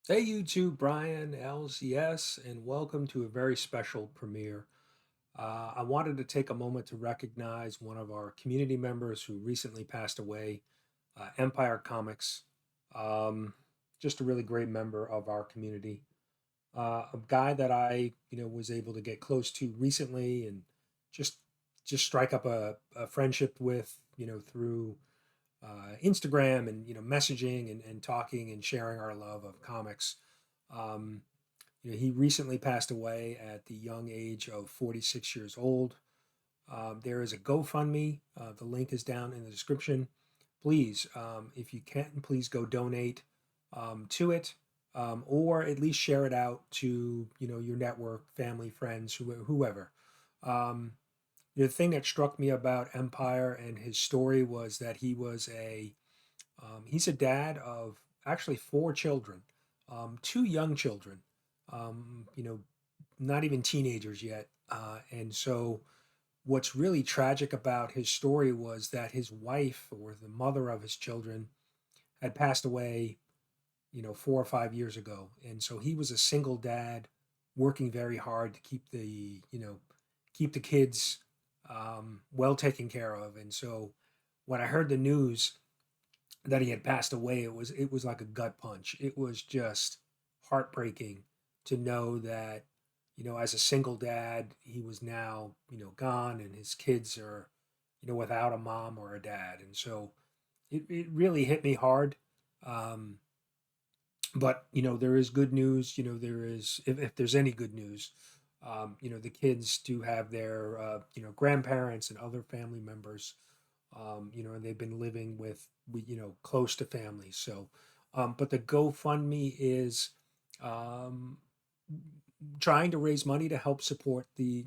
Hey YouTube, Brian LCS, and welcome to a very special premiere. I wanted to take a moment to recognize one of our community members who recently passed away, Empyre Comics. Um, just a really great member of our community. A guy that I was able to get close to recently and just just strike up a friendship with, through Instagram and messaging and talking and sharing our love of comics. Um, he recently passed away at the young age of 46 years old. There is a GoFundMe. The link is down in the description. Please, if you can, please go donate to it, or at least share it out to your network, family, friends, whoever. Um, the thing that struck me about Empire and his story was that he's a dad of actually four children, two young children, um, you know, not even teenagers yet. And so, what's really tragic about his story was that his wife, or the mother of his children, had passed away, 4 or 5 years ago. And so he was a single dad, working very hard to keep the kids well taken care of. And so, when I heard the news that he had passed away, it was like a gut punch. It was just heartbreaking to know that, as a single dad, he was now, gone, and his kids are, without a mom or a dad. And so it really hit me hard. Um, but there is good news. There is, if there's any good news, the kids do have their grandparents and other family members, and they've been living with close to family. So, but the GoFundMe is um, trying to raise money to help support the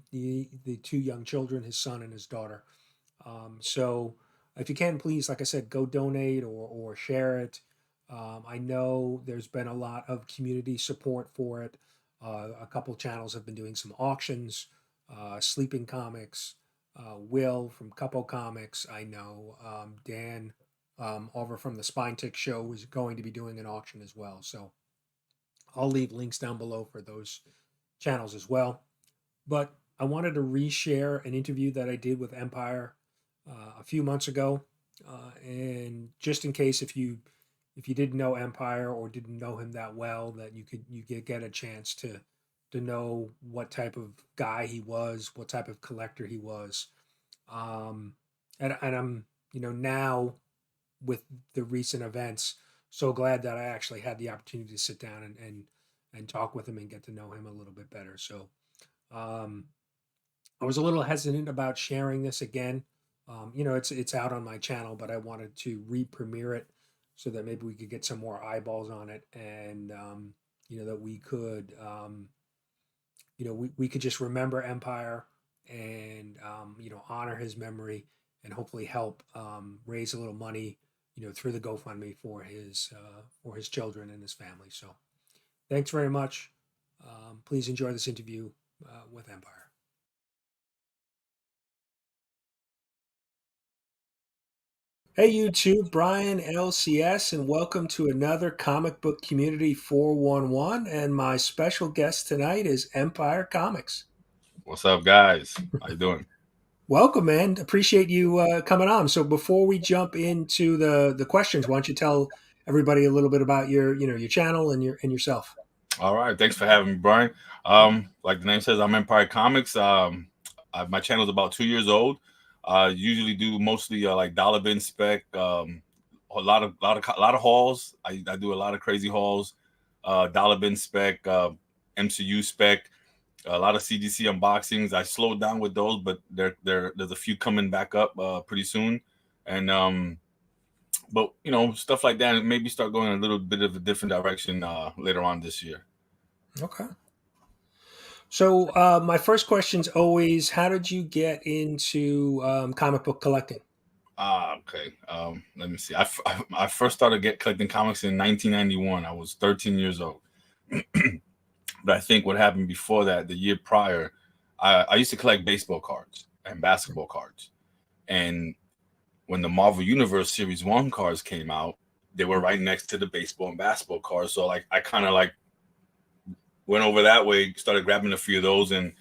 two young children, his son and his daughter. So, if you can, please, like I said, go donate or share it. I know there's been a lot of community support for it. A couple channels have been doing some auctions. Sleeping Comics, Will from Couple Comics. I know Dan over from the Spine Tick Show is going to be doing an auction as well. So I'll leave links down below for those channels as well. But I wanted to reshare an interview that I did with Empire a few months ago, and just in case if you didn't know Empire or didn't know him that well, that you could get a chance to know what type of guy he was, what type of collector he was. Um, and I'm now with the recent events so glad that I actually had the opportunity to sit down and talk with him and get to know him a little bit better. So um, I was a little hesitant about sharing this again. It's out on my channel, but I wanted to re-premiere it so that maybe we could get some more eyeballs on it, and that we could just remember Empire and honor his memory, and hopefully help raise a little money, through the GoFundMe for his children and his family. So thanks very much. Please enjoy this interview with Empire. Hey YouTube, Brian LCS, and welcome to another Comic Book Community 411. And my special guest tonight is Empire Comics. What's up, guys? How you doing? Welcome, man. Appreciate you coming on. So before we jump into the questions, why don't you tell everybody a little bit about your channel and yourself? All right, thanks for having me, Brian. Like the name says, I'm Empire Comics. My channel is about 2 years old. Usually do mostly like dollar bin spec, a lot of hauls. I do a lot of crazy hauls, dollar bin spec, MCU spec, a lot of CGC unboxings. I slowed down with those, but there's a few coming back up pretty soon, and but stuff like that, maybe start going a little bit of a different direction later on this year. Okay. So my first question's always, how did you get into comic book collecting? Okay. Let me see. I first started collecting comics in 1991. I was 13 years old. But I think what happened before that, the year prior, I used to collect baseball cards and basketball cards. And when the Marvel Universe Series 1 cards came out, they were right next to the baseball and basketball cards. So like I kind of like went over that way, started grabbing a few of those, and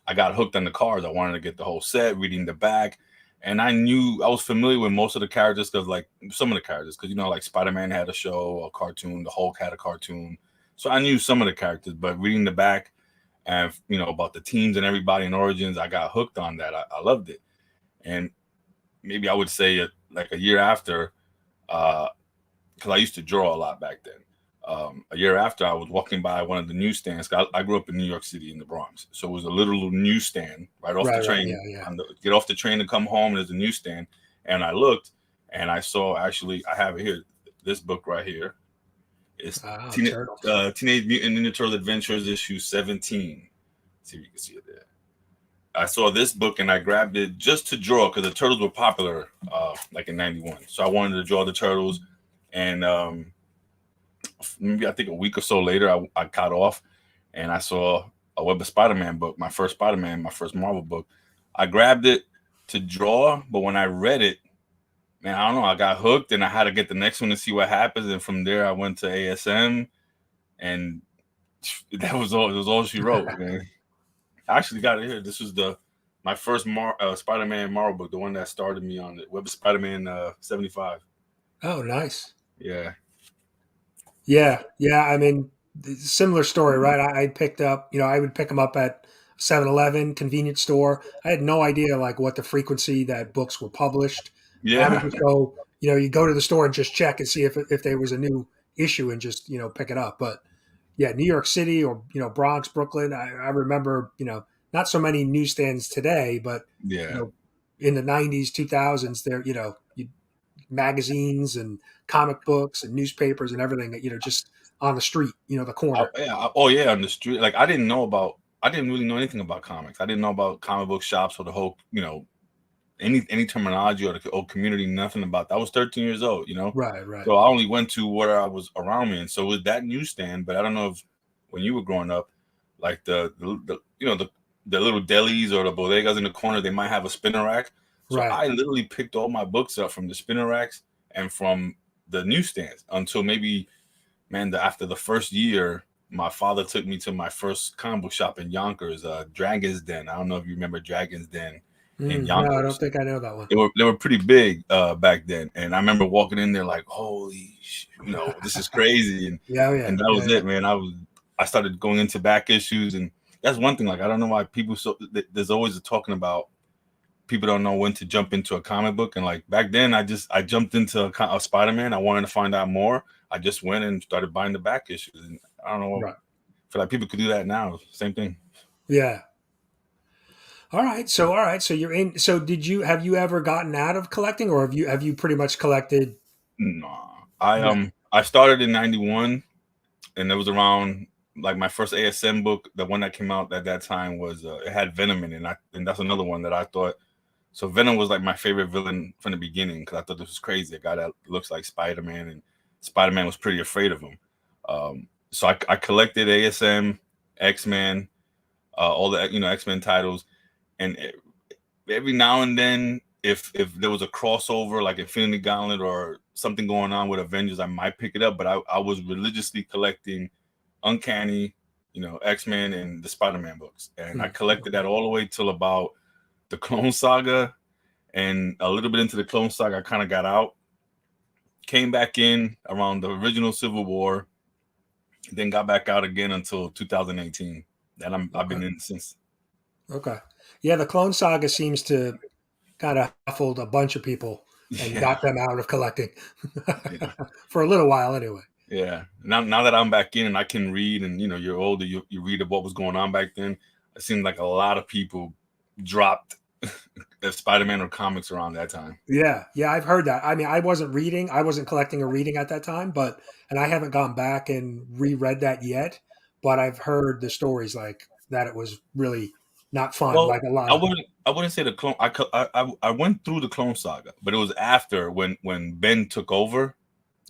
I got hooked on the cards. I wanted to get the whole set, reading the back. And I knew I was familiar with most of the characters because, like, some of the characters, because, you know, like Spider-Man had a show, a cartoon, the Hulk had a cartoon. So I knew some of the characters, but reading the back and, you know, about the teams and everybody in Origins, I got hooked on that. I loved it. And maybe I would say like a year after, because I used to draw a lot back then. A year after, I was walking by one of the newsstands. I grew up in New York City in the Bronx, so it was a little newsstand right off the train. Get off the train to come home, there's a newsstand, and I looked, and I saw actually I have it here. This book right here is Teenage Mutant Ninja Turtle Adventures issue 17. Let's see if you can see it there. I saw this book and I grabbed it just to draw because the turtles were popular, like in '91. So I wanted to draw the turtles, and maybe I think a week or so later, I caught off and I saw a Web of Spider-Man book, my first Spider-Man, my first Marvel book. I grabbed it to draw, but when I read it, man, I don't know, I got hooked and I had to get the next one to see what happens. And from there, I went to ASM, and that was all. It was all she wrote, man. I actually got it here. This was my first Spider-Man Marvel book, the one that started me on it. Web of Spider-Man 75. Oh, nice. Yeah. Yeah. I mean, similar story, right? I picked up, I would pick them up at 7-Eleven, convenience store. I had no idea like what the frequency that books were published. Yeah. I would just go, you go to the store and just check and see if there was a new issue and just, pick it up. But yeah, New York City or, Bronx, Brooklyn. I remember, not so many newsstands today, but, yeah, in the 90s, 2000s, there, magazines and comic books and newspapers and everything, just on the street, the corner. yeah, on the street. Like I didn't really know anything about comics. I didn't know about comic book shops or the whole, any terminology or the old community, nothing about that. I was 13 years old, Right. So I only went to where I was around me. And so with that newsstand, but I don't know if when you were growing up, like the little delis or the bodegas in the corner, they might have a spinner rack. So I literally picked all my books up from the spinner racks and from the newsstands until maybe, man, after the first year, my father took me to my first comic book shop in Yonkers, Dragon's Den. I don't know if you remember Dragon's Den in Yonkers. No, I don't think I know that one. They were pretty big back then, and I remember walking in there like, holy, this is crazy, and and that was it, man. I started going into back issues, and that's one thing. Like I don't know why people there's always a talking about. People don't know when to jump into a comic book, and like back then, I jumped into a Spider-Man. I wanted to find out more. I just went and started buying the back issues, and I don't know. I feel like people could do that now. Same thing. Yeah. All right. So you're in. So have you ever gotten out of collecting, or have you pretty much collected? No, I started in '91, and it was around like my first ASM book. The one that came out at that time was it had Venom in it, and that's another one that I thought. So Venom was like my favorite villain from the beginning because I thought this was crazy. A guy that looks like Spider-Man, and Spider-Man was pretty afraid of him. So I collected ASM, X-Men, all the X-Men titles, and every now and then, if there was a crossover like Infinity Gauntlet or something going on with Avengers, I might pick it up. But I was religiously collecting Uncanny, X-Men and the Spider-Man books, and I collected that all the way till about the Clone Saga, and a little bit into the Clone Saga, I kind of got out, came back in around the original Civil War, then got back out again until 2018. And I've been in since. Okay. Yeah, the Clone Saga seems to kind of huffled a bunch of people and got them out of collecting for a little while anyway. Yeah. Now that I'm back in and I can read, and you're older, you read what was going on back then. It seemed like a lot of people dropped Spider-Man or comics around that time. Yeah, I've heard that. I mean, I wasn't collecting or reading at that time, and I haven't gone back and reread that yet. But I've heard the stories like that. It was really not fun. Well, like a lot. I wouldn't say the Clone. I went through the Clone Saga, but it was after when Ben took over.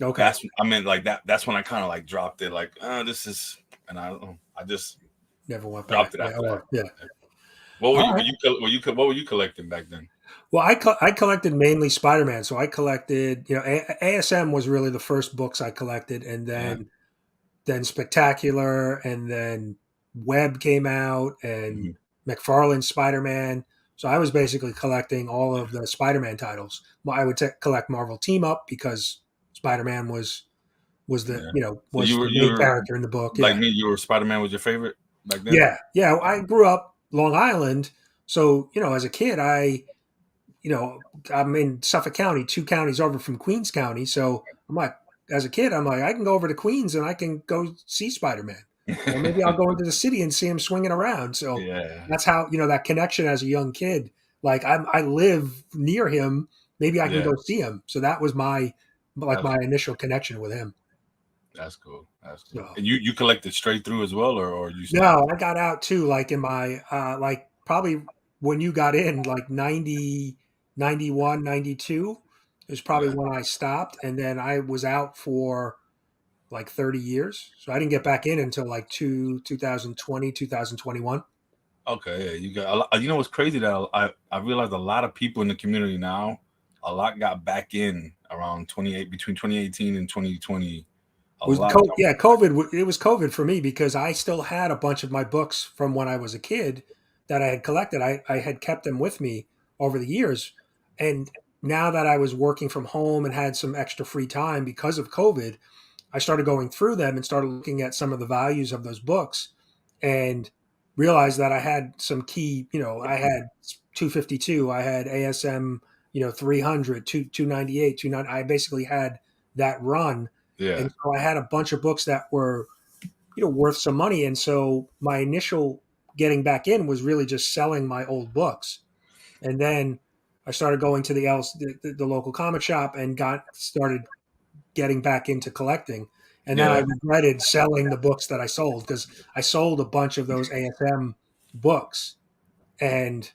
Okay. That's when I kind of like dropped it. Like, this is, and I just never went dropped back. it after that. Yeah. What were you collecting back then? Well, I collected mainly Spider-Man, so I collected, ASM was really the first books I collected, and Yeah. then Spectacular, and then Web came out, and Mhm. McFarlane's Spider-Man. So I was basically collecting all of the Spider-Man titles. Well, I would collect Marvel Team Up because Spider-Man was the Yeah. So was the you main were character in the book. like Yeah, me. You were Spider-Man was your favorite back then. yeah, yeah. I grew up Long Island, so as a kid, I'm in Suffolk County, 2 counties over from Queens County. So I'm like, as a kid, I'm like, I can go over to Queens and I can go see Spider Man. Or maybe I'll go into the city and see him swinging around. So Yeah. that's how, that connection as a young kid. Like I live near him. Maybe I can Yeah. go see him. So that was like That's my initial connection with him. that's cool. That's cool. So And you collected straight through as well, or you stopped? no, I got out too, like in my, like probably when you got in, like 90, 91, 92 is probably Yeah. when I stopped. And then I was out for like 30 years. So I didn't get back in until like 2020, 2021. Okay. Yeah. You got. You know what's crazy that I realized a lot of people in the community now, a lot got back in around 28 between 2018 and 2020. A Was lot of yeah, COVID. It was COVID for me because I still had a bunch of my books from when I was a kid that I had collected. I had kept them with me over the years, and now that I was working from home and had some extra free time because of COVID, I started going through them and started looking at some of the values of those books, and realized that I had some key. I had 252, I had ASM, 300, 298, 29. I basically had that run, yeah. and so I had a bunch of books that were, worth some money. And so my initial getting back in was really just selling my old books. And then I started going to the local comic shop and got started getting back into collecting. And then I Yeah. regretted selling the books that I sold because I sold a bunch of those ASM books and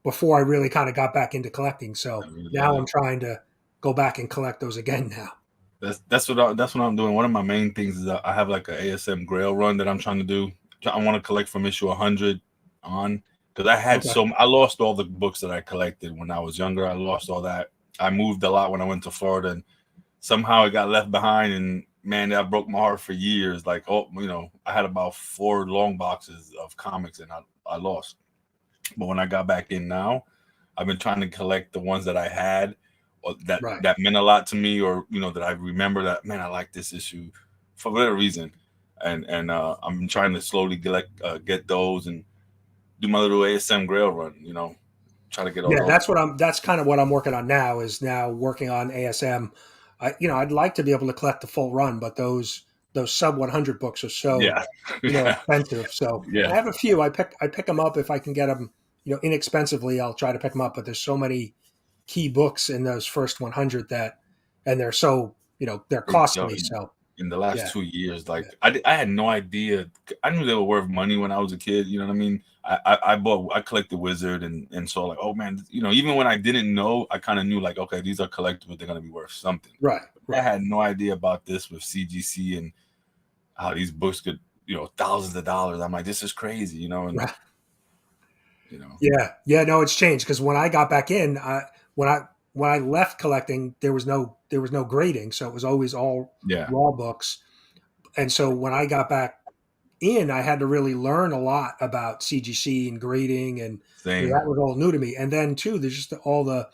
before I really kind of got back into collecting. So now Yeah. I'm trying to go back and collect those again now. That's what I'm doing. One of my main things is that I have like a ASM Grail run that I'm trying to do. I want to collect from issue 100 on because Okay. I lost all the books that I collected when I was younger. I lost all that. I moved a lot when I went to Florida, and somehow it got left behind. And man, that broke my heart for years. Like, oh, I had about 4 long boxes of comics, and I lost. But when I got back in now, I've been trying to collect the ones that I had or Right. that meant a lot to me, or that I remember that, man, I like this issue for whatever reason, and I'm trying to slowly get those and do my little ASM Grail run. Try to get all Yeah, those. that's kind of what I'm working on now is now working on ASM. I'd like to be able to collect the full run, but those sub 100 books are so, Yeah, yeah, expensive. So I yeah. have a few. I pick them up if I can get them, inexpensively. I'll try to pick them up. But there's so many key books in those first 100 and they're so, they're Yo, costly. So in the last yeah, 2 years, yeah, like I had no idea. I knew they were worth money when I was a kid. You know what I mean? I collected Wizard, and so like, oh man, even when I didn't know, I kind of knew like, okay, these are collectibles, they're gonna be worth something. right, I right. had no idea about this with CGC and how these books could, thousands of dollars. I'm like, this is crazy, and Right. you know, Yeah, yeah. No, it's changed because when I got back in, when I when I left collecting, there was no grading, so it was always all yeah, raw books. And so when I got back in, I had to really learn a lot about CGC and grading, and same. that was all new to me. And then too, there's just all the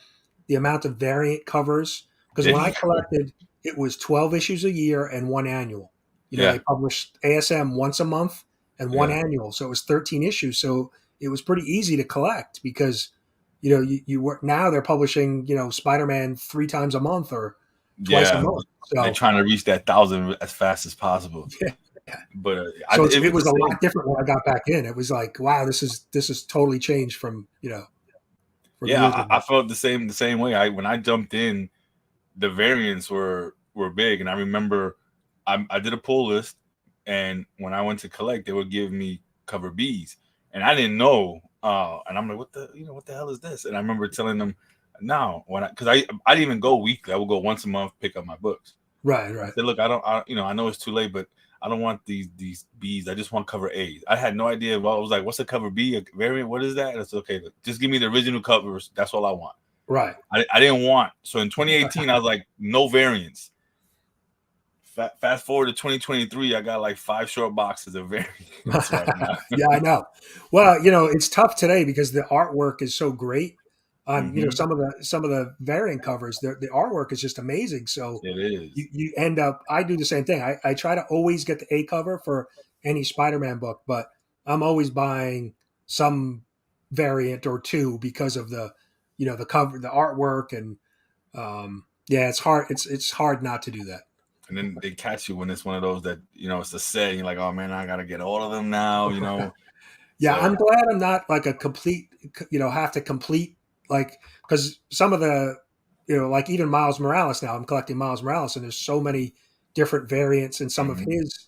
amount of variant covers because There when I you go. collected, it was 12 issues a year and one annual. They Yeah, published ASM once a month and one yeah, annual, so it was 13 issues. So it was pretty easy to collect because you were now they're publishing Spider-Man 3 times a month or twice a yeah. month. They're So trying to reach that 1,000 as fast as possible. yeah. But So it it was the was a same. lot different when I got back in. It was like, wow, this is totally changed from Yeah, years ago. I felt the same way. When I jumped in, the variants were big, and I remember I did a pull list, and when I went to collect, they would give me cover Bs, and I didn't know. And I'm like, what the hell is this? And I remember telling them, no, because I didn't even go weekly. I would go once a month, pick up my books. Right, I right. said, look, I don't, I know it's too late, but I don't want these B's. I just want cover A's. I had no idea. Well, I was like, what's a cover B? A variant? What is that? And it's okay. Just give me the original covers. That's all I want. Right. I didn't want. So in 2018, I was like, no variants. Fast forward to 2023, I got like 5 short boxes of variants right now. Yeah, I know. Well, it's tough today because the artwork is so great on, Hmm. some of the variant covers. The artwork is just amazing. So It is. you end up. I do the same thing. I try to always get the A cover for any Spider-Man book, but I'm always buying some variant or two because of the cover, the artwork, and yeah, it's hard. It's hard not to do that. And then they catch you when it's one of those that it's a set. And you're like, oh man, I gotta get all of them now. Yeah, So I'm glad I'm not like a complete, have to complete, like, because some of the, like even Miles Morales now, I'm collecting Miles Morales, and there's so many different variants in some of mhm. his.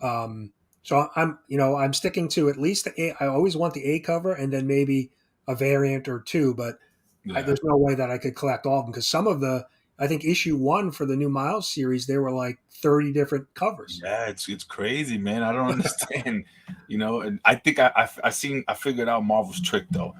Um, so I'm sticking to at least the A. I always want the A cover and then maybe a variant or two, but Yeah, there's no way that I could collect all of them because some of I think issue one for the new Miles series, there were like 30 different covers. yeah, it's crazy, man. I don't understand, And I think I figured out Marvel's trick though.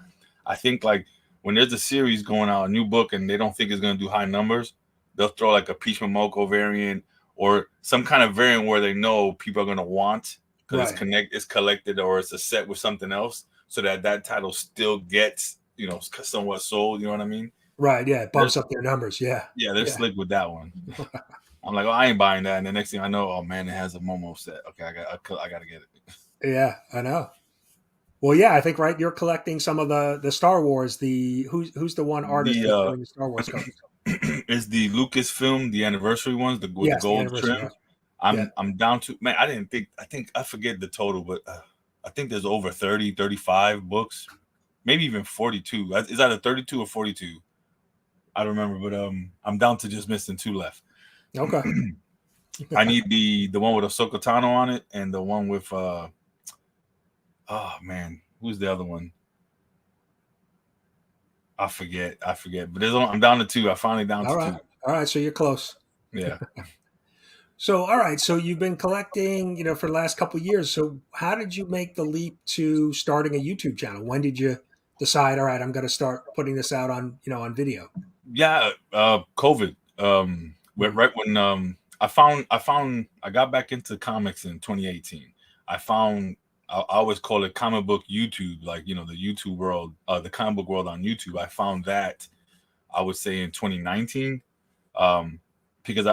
I think like when there's a series going out, a new book, and they don't think it's gonna do high numbers, they'll throw like a Peach Momoko variant or some kind of variant where they know people are gonna want because Right, it's collected or it's a set with something else, so that title still gets somewhat sold. You know what I mean? right, yeah, it They're, bumps up their numbers. Yeah, yeah, they're yeah. slick with that one. I'm like, oh, I ain't buying that. And the next thing I know, oh man, it has a Momo set. Okay, I got to get it. Yeah, I know. Well, yeah, I think right. You're collecting some of the Star Wars. Who's the one artist The that's doing the Star Wars covers? is the Lucasfilm, the anniversary ones, with the Yes, the gold anniversary. trim. Right. Yeah. I'm down to, man. I think I forget the total, but I think there's over 30, 35 books, maybe even 42. Is either 32 or 42. I don't remember, but I'm down to just missing 2 left. Okay. I need the one with Ahsoka Tano on it and the one with oh man, who's the other one? I forget. But I'm down to 2. I finally down All to right. 2. All right. So you're close. Yeah. So all right. So you've been collecting, for the last couple of years. So how did you make the leap to starting a YouTube channel? When did you decide? All right, I'm going to start putting this out on video. Yeah, COVID. Hmm. Right when I got back into comics in 2018. I found I always call it comic book YouTube, like the YouTube world, the comic book world on YouTube. I found that I would say in 2019, um, because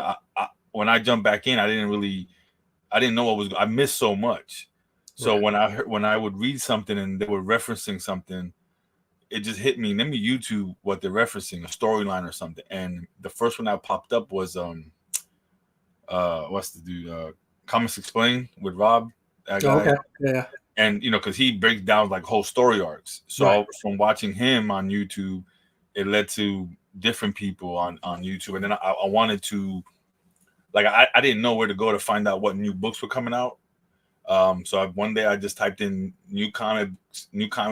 when I jumped back in, I didn't know I missed so much. So Right. when I would read something and they were referencing something, it just hit me. Let me YouTube what they're referencing, a storyline or something. And the first one that popped up was what's the dude? Comics Explained with Rob, that Oh, guy. okay. Yeah. And because he breaks down like whole story arcs. Right. So from watching him on YouTube, it led to different people on YouTube. And then I wanted to, like, I didn't know where to go to find out what new books were coming out. So one day I just typed in new comic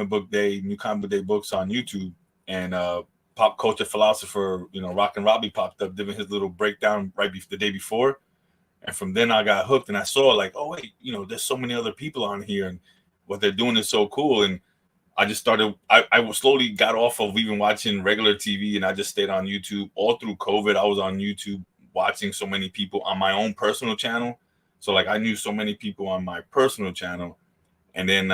book day, new comic book day books on YouTube, and pop culture philosopher, Rock and Robbie popped up, giving his little breakdown the day before, and from then I got hooked, and I saw like, oh wait, there's so many other people on here, and what they're doing is so cool, and I just started. I slowly got off of even watching regular TV, and I just stayed on YouTube all through COVID. I was on YouTube watching so many people on my own personal channel. So like I knew so many people on my personal channel, and then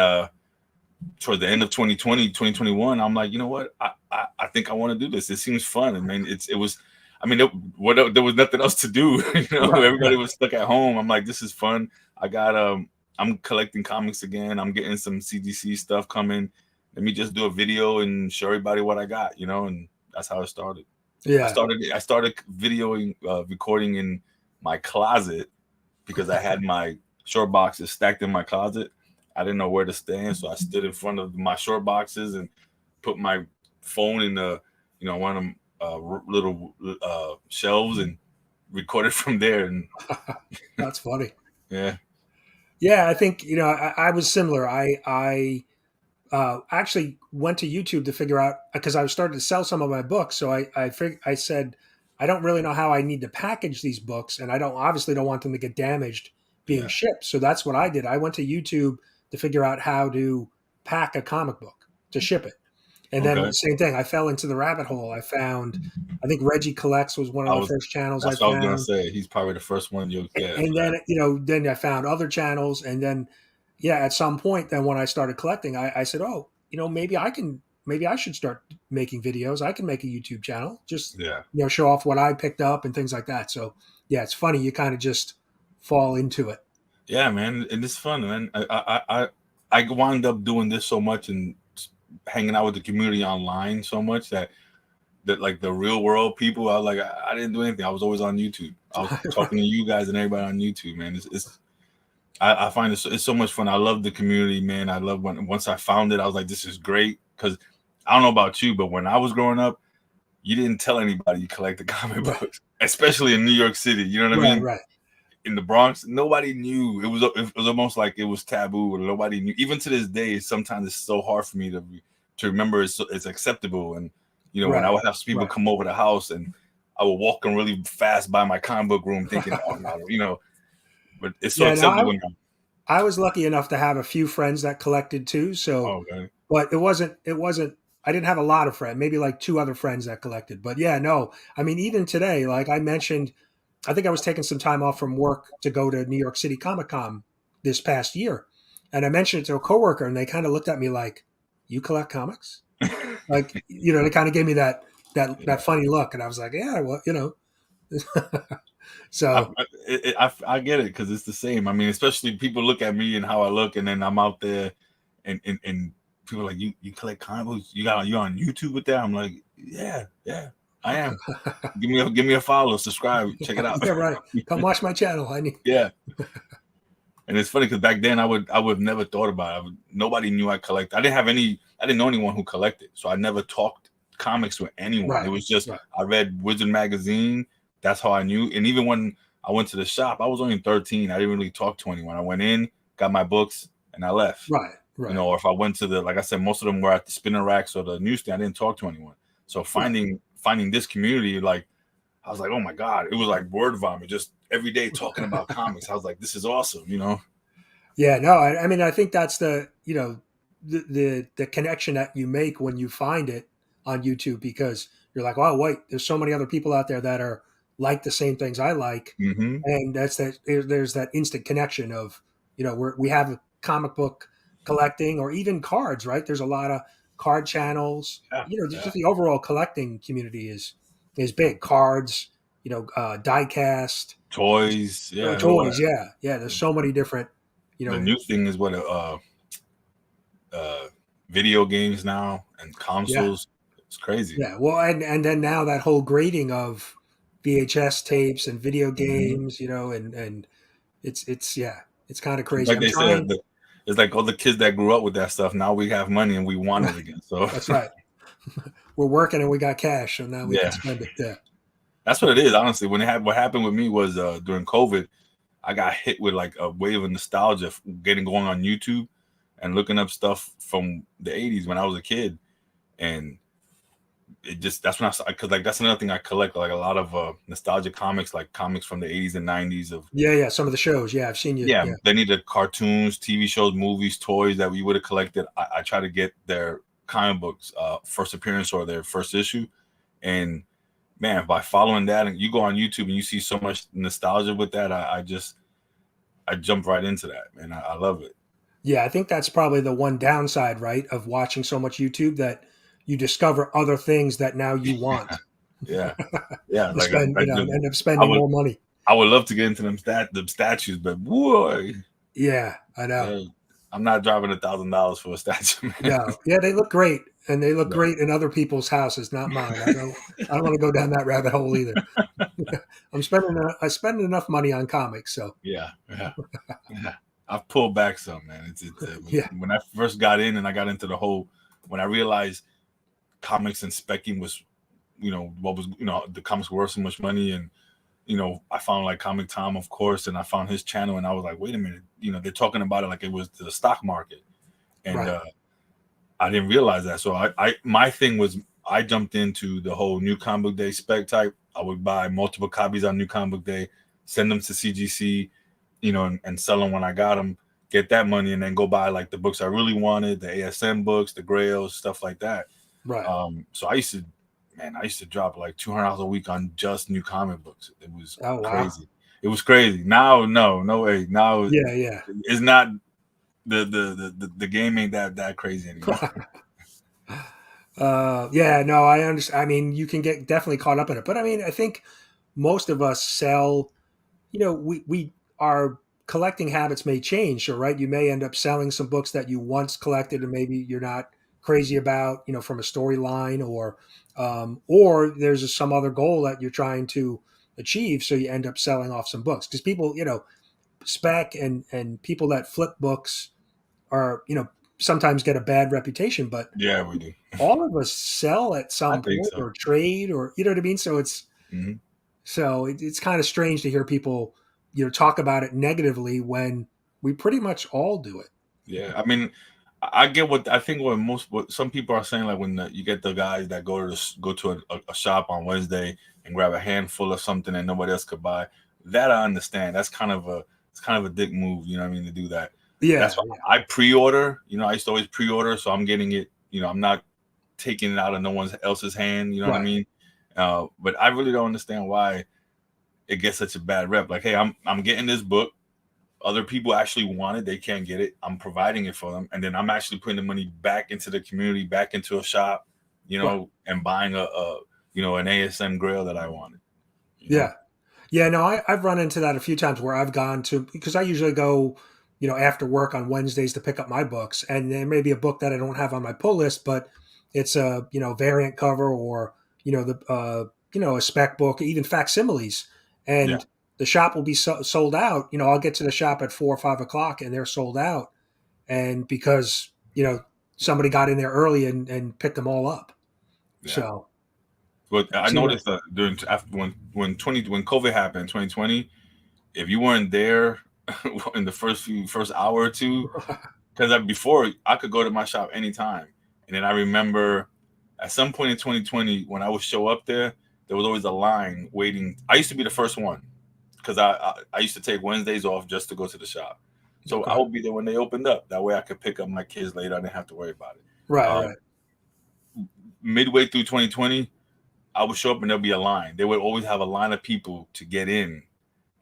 towards the end of 2020, 2021, I'm like, you know what? I think I want to do this. It seems fun. I mean, it was. I mean, there was nothing else to do. Right. Everybody Right. was stuck at home. I'm like, this is fun. I got I'm collecting comics again. I'm getting some CDC stuff coming. Let me just do a video and show everybody what I got, and that's how it started. Yeah. I started videoing, recording in my closet because I had my short boxes stacked in my closet. I didn't know where to stand, so I stood in front of my short boxes and put my phone in one of them little shelves and recorded from there. And That's funny. yeah, Yeah, I think I was similar. I actually went to YouTube to figure out because I was starting to sell some of my books. So I said I don't really know how I need to package these books, and I don't obviously don't want them to get damaged being shipped. So that's what I did. I went to YouTube to figure out how to pack a comic book to ship it. And then Okay. same thing, I fell into the rabbit hole. I found, I think Reggie Collects was one of I the was first channels I that's what I was gonna found. say. He's probably the first one you'll get. And Yeah. then, then I found other channels. And then, yeah, at some point, then when I started collecting, I said, oh, maybe I should start making videos. I can make a YouTube channel, just, Yeah. show off what I picked up and things like that. So, yeah, it's funny. You kind of just fall into it. Yeah, man, and it's fun, man. I wound up doing this so much and hanging out with the community online so much that like the real world people, I was like, I didn't do anything. I was always on YouTube. I was talking to you guys and everybody on YouTube, man. I find it's so much fun. I love the community, man. I love once I found it, I was like, this is great. Because I don't know about you, but when I was growing up, you didn't tell anybody you collected comic Right. books, especially in New York City. You know what I Right. mean? Right. In the Bronx, nobody knew. It was almost like it was taboo. Nobody knew. Even to this day, sometimes it's so hard for me to remember it's acceptable. And when I Right. would have people Right. come over the house and I would walk them really fast by my comic book room, thinking, oh no, but it's so Yeah. acceptable No, now. I was lucky enough to have a few friends that collected too. So, Oh, okay. but it wasn't, I didn't have a lot of friends, maybe like two other friends that collected. But yeah, no, I mean, even today, like I mentioned, I think I was taking some time off from work to go to New York City Comic Con this past year. And I mentioned it to a coworker and they kind of looked at me like, you collect comics? Like, they kind of gave me that funny look. And I was like, yeah, well, so I get it because it's the same. I mean, especially people look at me and how I look, and then I'm out there, and people are like, you collect comic books? You on YouTube with that? I'm like, yeah, I am. Give me a follow, subscribe, check it out. yeah, right. Come watch my channel. I need. Yeah. And it's funny because back then I would have never thought about it. Nobody knew I collect. I didn't know anyone who collected, so I never talked comics with anyone. Right. It was just Right. I read Wizard magazine. That's how I knew. And even when I went to the shop, I was only 13. I didn't really talk to anyone. I went in, got my books, and I left. Right. Right. Or if I went to like I said, most of them were at the spinner racks or the newsstand. I didn't talk to anyone. So finding this community, like I was like, oh my God, it was like word vomit, just every day talking about comics. I was like, this is awesome, Yeah, no, I mean, I think that's the connection that you make when you find it on YouTube because you're like, oh wait, there's so many other people out there that are like the same things I like, Mm-hmm. and there's that instant connection of we have a comic book collecting or even cards, right? There's a lot of card channels. Just the overall collecting community is big. Cards, diecast, Toys, toys, yeah. There's so many different. The new thing is what video games now and consoles. It's crazy. Yeah, well, and then now that whole grading of VHS tapes and video games, and it's kind of crazy. Like I'm they said, trying. it's like all the kids that grew up with that stuff. Now we have money and we want it again. So That's right. We're working and we got cash, so now we can spend it there. That's what it is. Honestly, what happened with me was during COVID, I got hit with like a wave of nostalgia, going on YouTube and looking up stuff from the 80s when I was a kid, and that's when because like that's another thing I collect, like a lot of nostalgia comics, like comics from the 80s and 90s of some of the shows. Yeah, I've seen you. Yeah, they needed cartoons, TV shows, movies, toys that we would have collected. I try to get their comic books first appearance or their first issue, and man, by following that, and you go on YouTube and you see so much nostalgia with that, I jump right into that, man. I love it. Yeah, I think that's probably the one downside, right, of watching so much YouTube that you discover other things that now you want. Yeah. Like end up spending more money. I would love to get into them statues, but boy. Yeah, I know. I'm not driving $1,000 for a statue, man. No, yeah, they look great, and they look great in other people's houses, not mine. I don't want to go down that rabbit hole either. I spend enough money on comics, so yeah. I've pulled back some, man. When I first got in and I got into the whole, when I realized comics and specking was, what was, the comics were worth so much money, and I found like Comic Tom, of course, and I found his channel, and I was like, wait a minute, they're talking about it like it was the stock market, and I didn't realize that. So my thing was I jumped into the whole New Comic Book Day spec type. I would buy multiple copies on New Comic Book Day, send them to CGC, and sell them when I got them, get that money, and then go buy like the books I really wanted, the ASM books, the Grails, stuff like that. Right. So I used to drop like $200 a week on just new comic books. It was Oh wow. crazy. It was crazy. Now, no way. Now Yeah, yeah. it's not the game ain't that crazy anymore. Yeah, no, I understand. I mean, you can get definitely caught up in it, but I mean, I think most of us sell. We our collecting habits may change, so right, you may end up selling some books that you once collected and maybe you're not crazy about, from a storyline, or there's some other goal that you're trying to achieve, so you end up selling off some books because people, spec and people that flip books are, sometimes get a bad reputation, but Yeah, we do. all of us sell at I some think point so. or trade, or you know what I mean. Hmm. It's kind of strange to hear people, talk about it negatively when we pretty much all do it. Yeah, I mean, I get what I think what some people are saying, like when you get the guys that go to a shop on Wednesday and grab a handful of something that nobody else could buy. That I understand. It's kind of a dick move, you know what I mean, to do that. That's Yeah, why yeah, I pre-order. I used to always pre-order, so I'm getting it. I'm not taking it out of no one else's hand. You know what I right. mean? But I really don't understand why it gets such a bad rep. Like, hey, I'm getting this book, other people actually want it, they can't get it, I'm providing it for them, and then I'm actually putting the money back into the community, back into a shop, Right. and buying an ASM Grail that I wanted. you know Yeah. Yeah, no, I've run into that a few times where I've gone to, because I usually go, after work on Wednesdays to pick up my books, and there may be a book that I don't have on my pull list, but it's a variant cover, or a spec book, even facsimiles, yeah, and the shop will be sold out. I'll get to the shop at 4 or 5 o'clock, and they're sold out, and because somebody got in there early and picked them all up. yeah. So, But I so yeah, noticed that during after when COVID happened in 2020, if you weren't there in the first hour or two, because before I could go to my shop anytime, and then I remember at some point in 2020 when I would show up there was always a line waiting. I used to be the first one because I used to take Wednesdays off just to go to the shop, so I okay, would be there when they opened up. That way I could pick up my kids later. I didn't have to worry about it. right, Um, right, Midway through 2020, I would show up and there'll be a line. they would always have a line of people to get in.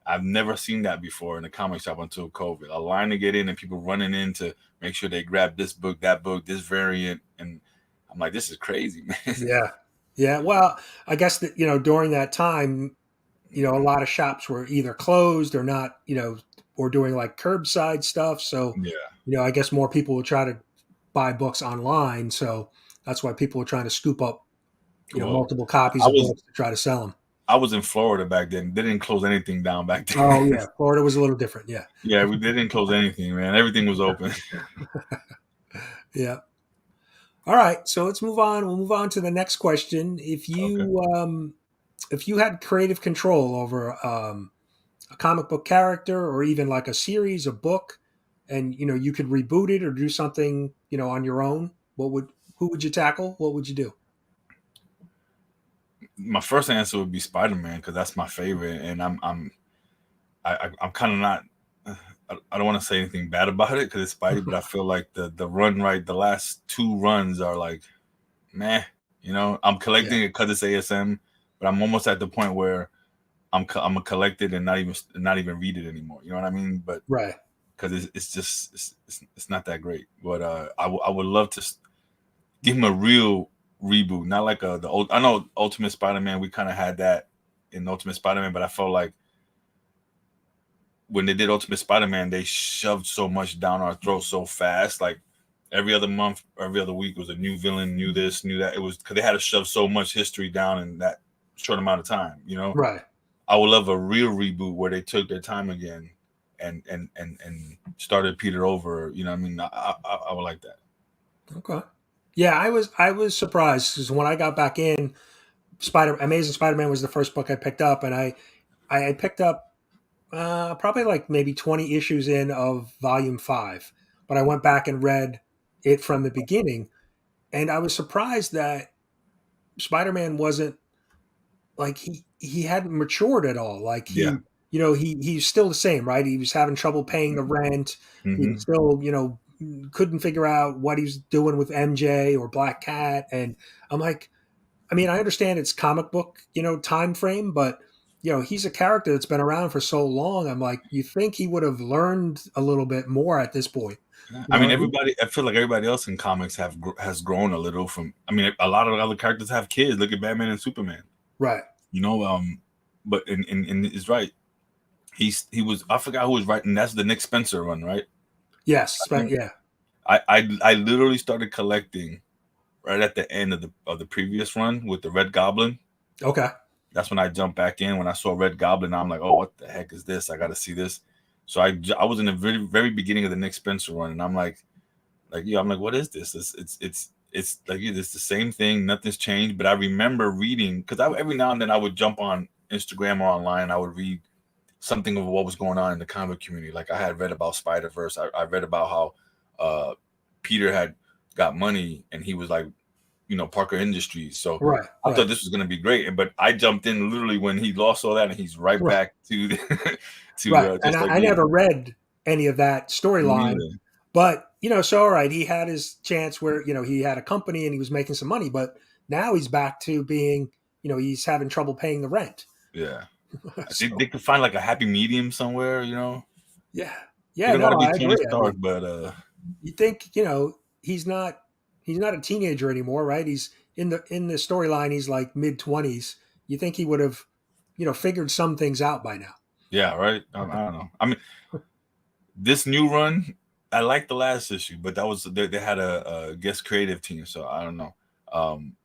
I've never seen that before in a comic shop until COVID. A line to get in and people running in to make sure they grab this book, that book, this variant, and I'm like, this is crazy, man. yeah, yeah. Well, I guess that during that time, a lot of shops were either closed or not, or doing like curbside stuff. So, Yeah, I guess more people would try to buy books online. So that's why people were trying to scoop up, well, multiple I copies of was books to try to sell them. I was in Florida back then. They didn't close anything down back Oh then. yeah, Florida was a little different. Yeah, Yeah, they didn't close anything, man. Everything was open. yeah. All right, so let's move on. We'll move on to the next question. Okay. If you had creative control over a comic book character, or even like a series, a book, and you could reboot it or do something on your own, what would who would you tackle? What would you do? My first answer would be Spider-Man because that's my favorite, and I'm kind of not. I don't want to say anything bad about it because it's Spidey, but I feel like the last two runs are like meh. I'm Yeah, collecting it because it's ASM, but I'm almost at the point where I'm a collect it and not even read it anymore. You know what I mean? But right. because it's just it's not that great. But I would love to give him a real reboot, not like the old. I know Ultimate Spider-Man, we kind of had that in Ultimate Spider-Man, but I felt like when they did Ultimate Spider-Man, they shoved so much down our throat so fast. Like every other month, every other week was a new villain, new this, new that. It was because they had to shove so much history down in that short amount of time. Right. I would love a real reboot where they took their time again and started Peter over. You know, what I mean, I would like that. Okay. Yeah, I was surprised because when I got back in, Amazing Spider-Man was the first book I picked up, and I had picked up probably like maybe 20 issues in of volume 5, but I went back and read it from the beginning, and I was surprised that Spider-Man wasn't like he hadn't matured at all. Like Yeah, he's still the same, right? He was having trouble paying the rent. He Mm-hmm. was still, couldn't figure out what he's doing with MJ or Black Cat. And I'm like, I mean, I understand it's comic book, time frame, but he's a character that's been around for so long. I'm like, you think he would have learned a little bit more at this point, I mean, and everybody. I feel like everybody else in comics has grown a little from. I mean, a lot of other characters have kids. Look at Batman and Superman. right. You know, but and it's right. He was. I forgot who was writing. That's the Nick Spencer run, right? Yes, I think yeah. I literally started collecting right at the end of the previous run with the Red Goblin. Okay. That's when I jumped back in when I saw Red Goblin. I'm like, oh, what the heck is this? I got to see this. So I was in the very very beginning of the Nick Spencer run, and I'm like yeah, I'm like, what is this? It's like it's the same thing. Nothing's changed. But I remember reading because every now and then I would jump on Instagram or online. I would read something of what was going on in the comic community. Like I had read about Spider-Verse. I read about how Peter had got money and he was like, Parker Industries. So Right. I Right. thought this was going to be great. But I jumped in literally when he lost all that and he's right Right. back to Right. to And just like I never read any of that me storyline, neither. but so all right, he had his chance where he had a company and he was making some money, but now he's back to being he's having trouble paying the rent. Yeah. So They could find like a happy medium somewhere, yeah, They yeah, don't got no, to be I Tony agree. I Stark, mean, but you think he's not a teenager anymore, right? He's in the storyline. He's like mid-20s. You think he would have figured some things out by now? yeah, right. I don't know. I mean, this new run, I like the last issue, but that was they had a guest creative team, so I don't know. Um,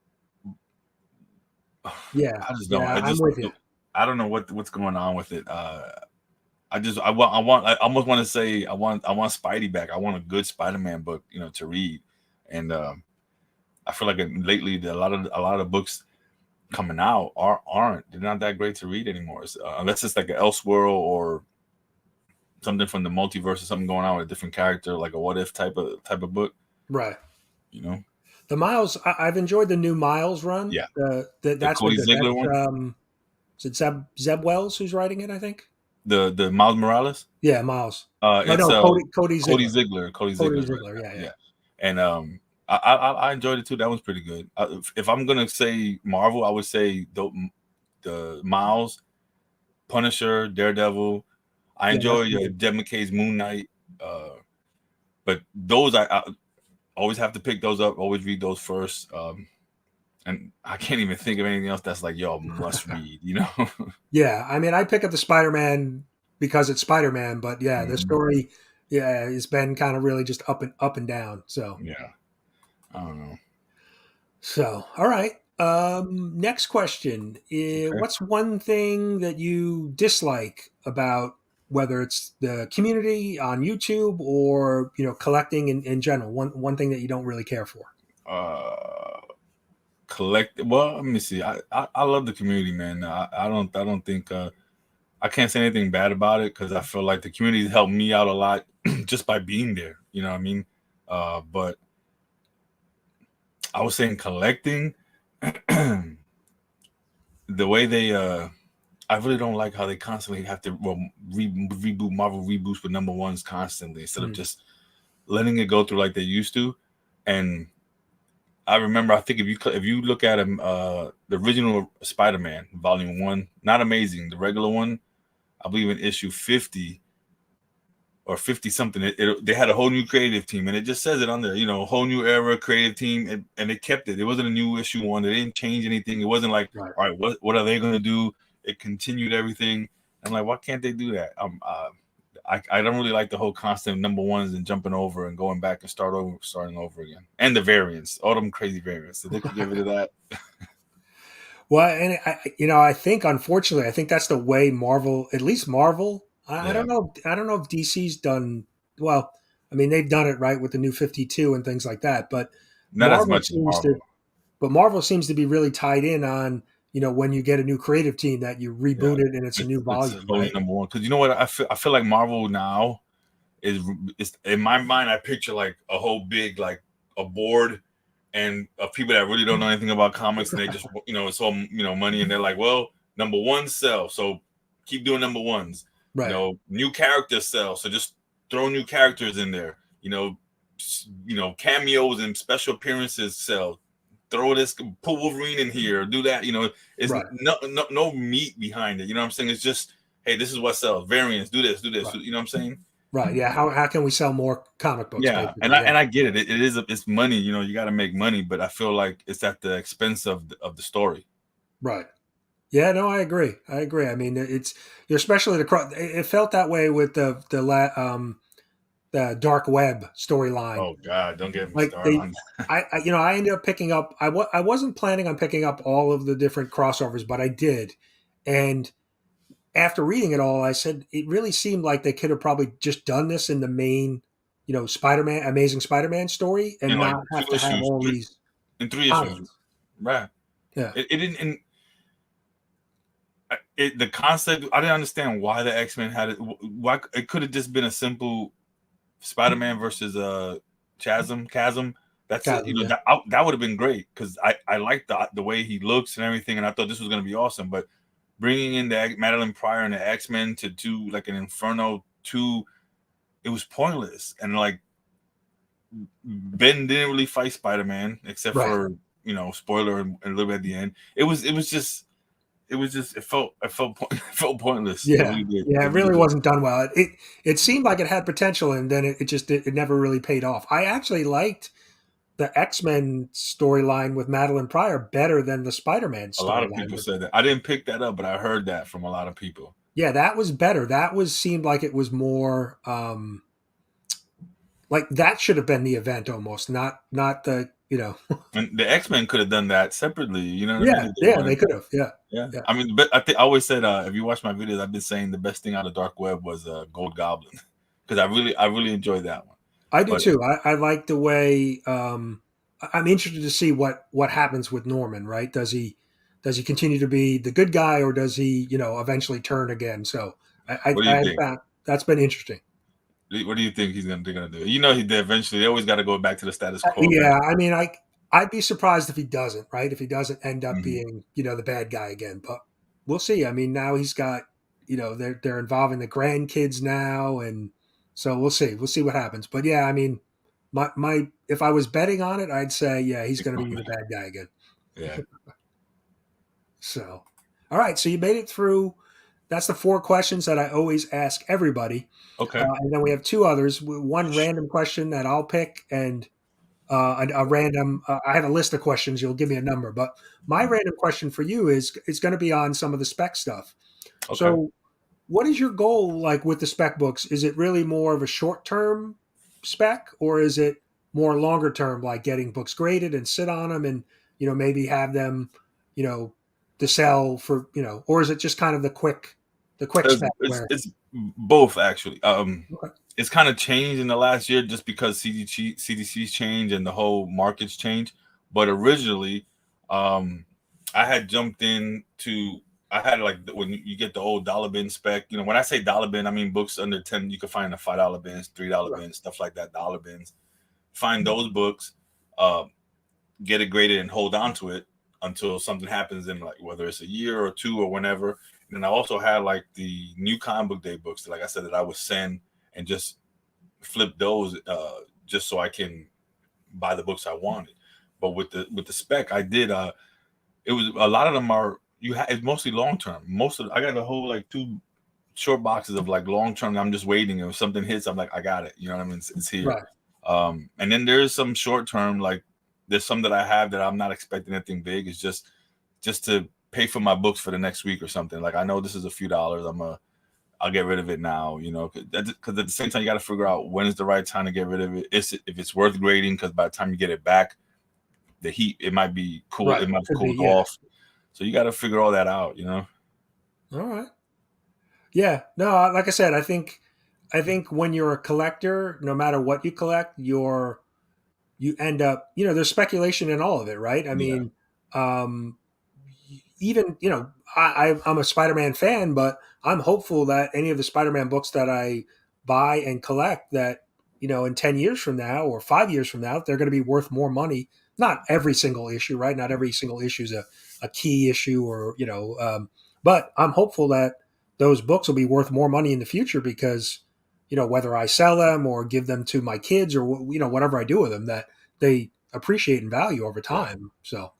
Yeah, I just don't. yeah, I'm with you. I don't know what's going on with it. I almost want to say I want Spidey back. I want a good Spider-Man book, to read, and I feel like lately a lot of books coming out aren't they're not that great to read anymore, unless it's like an Elseworld or something from the multiverse or something going on with a different character, like a what if type of book, Right. you know? The Miles, I've enjoyed the new Miles run. Yeah, the That's been Cody good. Ziegler one, That's is it Zeb Wells who's writing it? I think. the Miles Morales. Yeah, Miles. Oh It's no, Cody Cody Ziegler. Ziegler. Cody Cody Ziegler's right Ziegler. now. Yeah, yeah. Yeah, and I enjoyed it too. That was pretty good. If I'm gonna say Marvel, I would say the Miles, Punisher, Daredevil. I Yeah, that's enjoy pretty good. Deb McKay's Moon Knight, uh, but those I always have to pick those up. Always read those first. And I can't even think of anything else that's like, yo, must read. Yeah, I mean, I pick up the Spider-Man because it's Spider-Man, but yeah, the Mhm. story, yeah, has been kind of really just up and down. So, Yeah, I don't know. all right. Next question. Okay. What's one thing that you dislike about whether it's the community on YouTube or collecting in general? One thing that you don't really care for. Uh, collect. Well, let me see. I love the community, man. I don't think I can't say anything bad about it because I feel like the community helped me out a lot just by being there. You know what I mean? But I was saying collecting the way they I really don't like how they constantly have to reboot Marvel reboots with number ones constantly instead of Mm, just letting it go through like they used to. And I remember, I think if you look at him, the original Spider-Man Volume One, not amazing. The regular one, I believe in issue 50 or 50 something, they had a whole new creative team, and it just says it on there. Whole new era creative team, and they kept it. It wasn't a new issue one. They didn't change anything. It wasn't like, right. all right, what are they going to do? It continued everything. I'm like, why can't they do that? I don't really like the whole constant number ones and jumping over and going back and starting over again. And the variants, all them crazy variants. So they could get rid of that. Well, and I think unfortunately, I think that's the way Marvel, at least Marvel. I Yeah, don't know. I don't know if DC's done well. I mean, they've done it right with the new 52 and things like that, but not as Marvel much as seems to, Marvel. Marvel seems to be really tied in on when you get a new creative team that you Yeah, reboot it and it's a new it's volume, totally right? number one. Because you know what, I feel like Marvel now is in my mind. I picture like a whole big like a board and of people that really don't know anything about comics, and they just it's all money, and they're like, well, number one sell. So keep doing number ones. Right. New characters sell, so just throw new characters in there. Cameos and special appearances sell. Throw this, put Wolverine in here, do that. It's Right. no meat behind it. You know what I'm saying? It's just, hey, this is what sells. Variants, do this, do this. Right. You know what I'm saying? Right. Yeah. How can we sell more comic books? Yeah, Basically. and I Yeah. and I get it. It's money. You got to make money, but I feel like it's at the expense of the story. Right. Yeah. No, I agree. I agree. I mean, it's especially it felt that way with the dark web storyline. Oh God, don't get me Like started on. I ended up picking up. I wasn't planning on picking up all of the different crossovers, but I did, and after reading it all, I said it really seemed like they could have probably just done this in the main, Spider-Man, Amazing Spider-Man story, and In like not two have to have issues, all these in 3 issues, tie-ins. right? Yeah, It didn't. The concept, I didn't understand why the X-Men had it. Why it could have just been a simple Spider-Man versus Chasm. That's it. Chasm. Yeah, That would have been great because I liked the way he looks and everything, and I thought this was going to be awesome. But bringing in the Madeline Pryor and the X-Men to do like an Inferno 2, it was pointless. And like Ben didn't really fight Spider-Man except right. for spoiler and a little bit at the end. It felt pointless. It Yeah, really did. yeah. It It really really did. wasn't done well. It seemed like it had potential, and then it never really paid off. I actually liked the X-Men storyline with Madeline Pryor better than the Spider-Man A lot of storyline people with. said that. I didn't pick that up, but I heard that from a lot of people. Yeah, that was better. That was seemed like it was more like that should have been the event almost, not the And the X-Men could have done that separately. You know what I mean? Yeah, If they yeah, wanted they to. could have. Yeah, Yeah. yeah. I mean, but I think I always said if you watch my videos, I've been saying the best thing out of Dark Web was Gold Goblin because I really enjoyed that one. I do But too. I like the way I'm interested to see what happens with Norman. Right? Does he continue to be the good guy, or does he eventually turn again? So what do I you had think? found that's been interesting. What do you think they're gonna do? He did eventually. They always got to go back to the status quo Yeah, eventually. I mean, I'd be surprised if he doesn't. Right? If he doesn't end up Hmm. being the bad guy again, but we'll see. I mean, now he's got they're involving the grandkids now, and so we'll see. We'll see what happens. But yeah, I mean, my if I was betting on it, I'd say yeah, he's going to be the bad guy again. Yeah. So, all right, so you made it through. That's the 4 questions that I always ask everybody, Okay. and then we have 2 others. One random question that I'll pick, and a random. I have a list of questions. You'll give me a number, but my random question for you is going to be on some of the spec stuff. Okay. So, what is your goal like with the spec books? Is it really more of a short term spec, or is it more longer term, like getting books graded and sit on them and maybe have them, you know, to sell for or is it just kind of the quick It's, spec it's where it's both actually. okay, It's kind of changed in the last year just because CDC's changed and the whole market's changed. But originally, um, I had jumped into. I had like when you get the old dollar bin spec. When I say dollar bin, I mean books under 10. You can find the $5 bins, $3 right, bins, stuff like that. Dollar bins. Find those books, uh, get it graded, and hold on to it until something happens in like whether it's a year or two or whenever. And then I also had like the new comic book day books, like I said, that I would send and just flip those just so I can buy the books I wanted. But with the spec, I did. It was a lot of them are it's mostly long term. I got a whole like 2 short boxes of like long term. I'm just waiting. If something hits, I'm like, I got it. You know what I mean? It's here. right, And then there's some short term, like there's some that I have that I'm not expecting anything big. It's just to pay for my books for the next week or something. Like I know this is a few dollars. I'll get rid of it now, because at the same time you got to figure out when is the right time to get rid of it. If it's worth grading, because by the time you get it back, the heat it might be cool, right. it might be Could be, cooled yeah. off. So you got to figure all that out. All right, yeah. No, like I said, I think when you're a collector, no matter what you collect, you end up, there's speculation in all of it, right? I Yeah, mean, um, even, I'm a Spider-Man fan, but I'm hopeful that any of the Spider-Man books that I buy and collect that, in 10 years from now or 5 years from now, they're going to be worth more money. Not every single issue, right? Not every single issue is a key issue or, but I'm hopeful that those books will be worth more money in the future because, whether I sell them or give them to my kids or, whatever I do with them, that they appreciate and value over Yeah. time. So,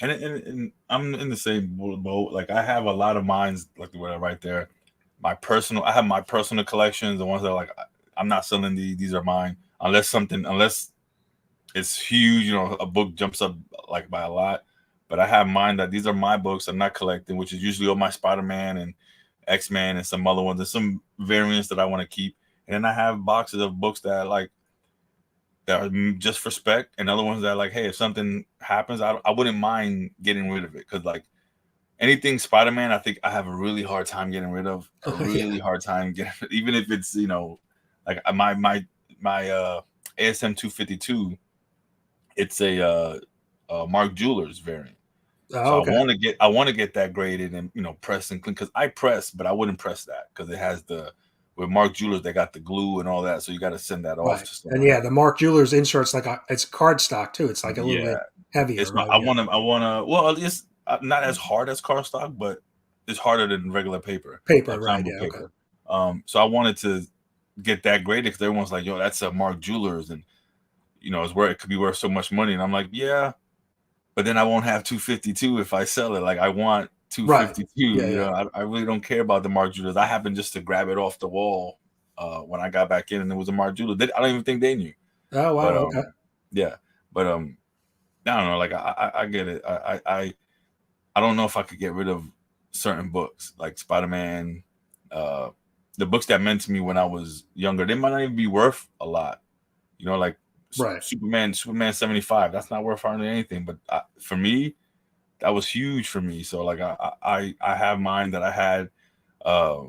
And I'm in the same boat. Like I have a lot of mines, like what I write there. I have my personal collections, the ones that like I'm not selling these are mine unless it's huge, a book jumps up like by a lot. But I have mine that these are my books I'm not collecting, which is usually all my Spider-Man and X-Men and some other ones and some variants that I want to keep. And then I have boxes of books that are just for spec, and other ones that are like, hey, if something happens, I wouldn't mind getting rid of it because like anything Spider-Man, I think I have a really hard time getting rid of. A yeah. really hard time getting, even if it's like my ASM 252. It's a Mark Jewelers variant. So Oh, okay. I want to get that graded and press and clean because I press, but I wouldn't press that because it has with Mark Jewelers they got the glue and all that, so you got to send that off Right. to And someone. yeah, the Mark Jewelers inserts it's cardstock too. It's like a little Yeah, bit heavier, it's not. right? Yeah. I want to. Well, it's not as hard as cardstock, but it's harder than regular paper, Paper, right? comic book Yeah. Okay. paper. So I wanted to get that graded because everyone's like, "Yo, that's a Mark Jewelers," and it's where it could be worth so much money. And I'm like, yeah, but then I won't have 252 if I sell it. Like I want Right. 252. Yeah. Yeah. I really don't care about the Mark Jewelers. I happened just to grab it off the wall when I got back in, and it was a Mark Jeweler. I don't even think they knew. Oh But wow. Okay. yeah. But I don't know. Like I get it. I don't know if I could get rid of certain books like Spider Man. The books that meant to me when I was younger, they might not even be worth a lot. Like Right. Superman 75. That's not worth hardly anything. But for me, that was huge for me. So like I have mine that I had, uh,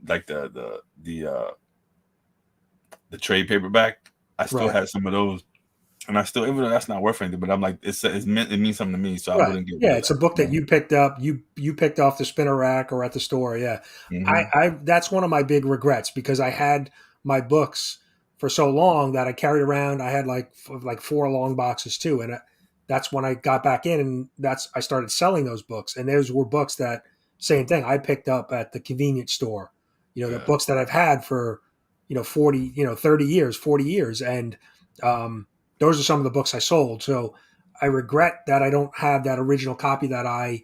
like the trade paperback. I still Right. had some of those, and I still, even though that's not worth anything, but I'm like it means something to me, so I Right. wouldn't get rid Yeah, of it's a that. book that you picked up. You picked off the spinner rack or at the store. Yeah, Mm-hmm. I that's one of my big regrets because I had my books for so long that I carried around. I had like four long boxes too, and that's when I got back in, and that's I started selling those books. And those were books that same thing I picked up at the convenience store. The Yeah. books that I've had for 40 30 years, 40 years, and those are some of the books I sold. So I regret that I don't have that original copy that I,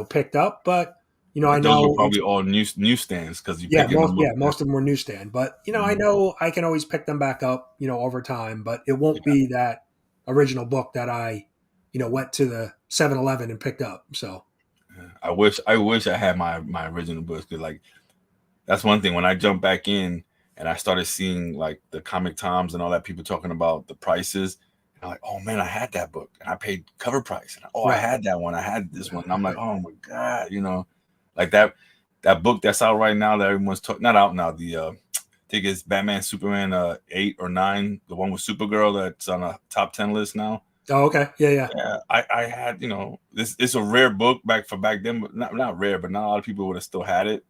picked up. But I But those were know it's probably all newsstands because you picking them up. most of them were newsstand. But I Mhm. know I can always pick them back up, over time. But it won't Yeah. be that original book that I, went to the 7-Eleven and picked up. So Yeah. I wish I had my original books because like that's one thing when I jumped back in and I started seeing like the Comic Times and all that people talking about the prices. And I'm like, oh man, I had that book and I paid cover price. And I right, had that one. I had this one. And I'm like, oh my god, like that book that's out right now that everyone's talking. Not out now. I think it's Batman Superman 8 or 9, the one with Supergirl that's on a top 10 list now. oh okay, yeah, yeah, Yeah, I had this. It's a rare book back then, but not rare, but not a lot of people would have still had it.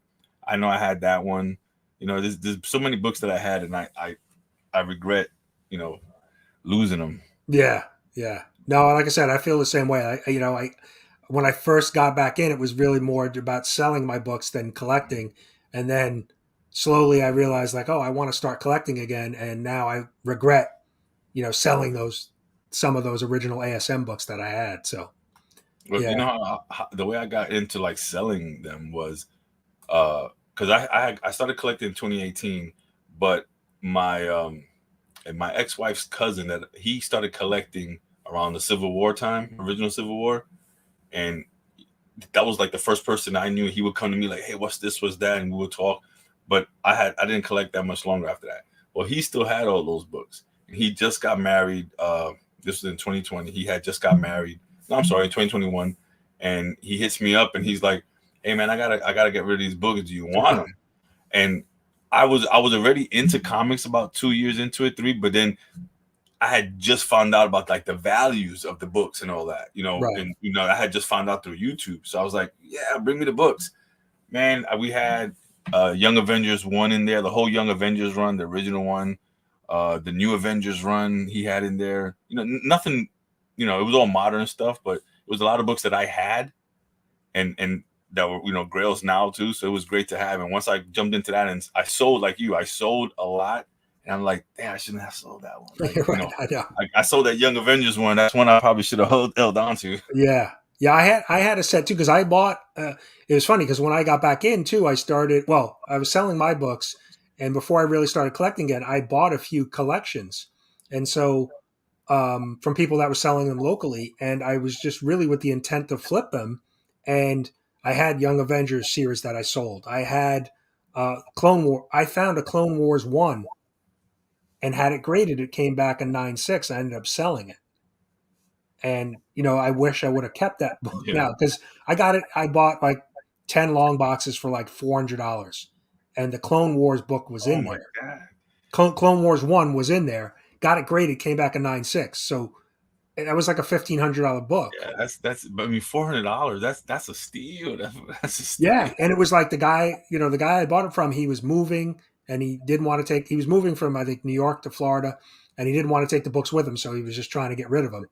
I know I had that one. There's so many books that I had, and I regret you know losing them. yeah, yeah. No, like I said, I feel the same way. I when I first got back in, it was really more about selling my books than collecting. And then slowly I realized like, oh, I want to start collecting again. And now I regret, selling some of those original ASM books that I had. So But yeah, how the way I got into like selling them was because I started collecting in 2018, but my and my ex-wife's cousin that he started collecting around the Civil War time, original Civil War, and that was like the first person I knew. He would come to me like, "Hey, what's this? What's that?" And we would talk. But I didn't collect that much longer after that. Well, he still had all those books. And he just got married. This was in 2020. He had just got married. No, I'm sorry, in 2021. And he hits me up and he's like, "Hey man, I gotta get rid of these books. Do you want them?" And I was already into comics about 2 years into it, three. But then I had just found out about like the values of the books and all that, right, and I had just found out through YouTube. So I was like, yeah, bring me the books. Man, we had Young Avengers 1 in there, the whole Young Avengers run, the original one, the New Avengers run he had in there. Nothing, it was all modern stuff, but it was a lot of books that I had and that were grails now too. So it was great to have. And once I jumped into that, and I sold like you, I sold a lot, and I'm like, damn, I shouldn't have sold that one. Like Right, I know. I sold that Young Avengers one. That's one I probably should have held on to. Yeah. Yeah, I had a set too because I bought. It was funny because when I got back in too, I started. Well, I was selling my books, and before I really started collecting again, I bought a few collections, and so from people that were selling them locally, and I was just really with the intent to flip them. And I had Young Avengers series that I sold. I had Clone War. I found a Clone Wars 1 and had it graded. It came back a 9.6. I ended up selling it. And I wish I would have kept that book Yeah. now because I got it. I bought like 10 long boxes for like $400, and the Clone Wars book was Oh in my there. god. Clone Wars 1 was in there. Got it graded, came back a 9.6. So that was like a $1,500 book. Yeah, that's. But I mean, $400. That's a steal. That's a Yeah, steal. and it was like the guy I bought it from, he was moving and he didn't want to take. He was moving from I think New York to Florida, and he didn't want to take the books with him, so he was just trying to get rid of them.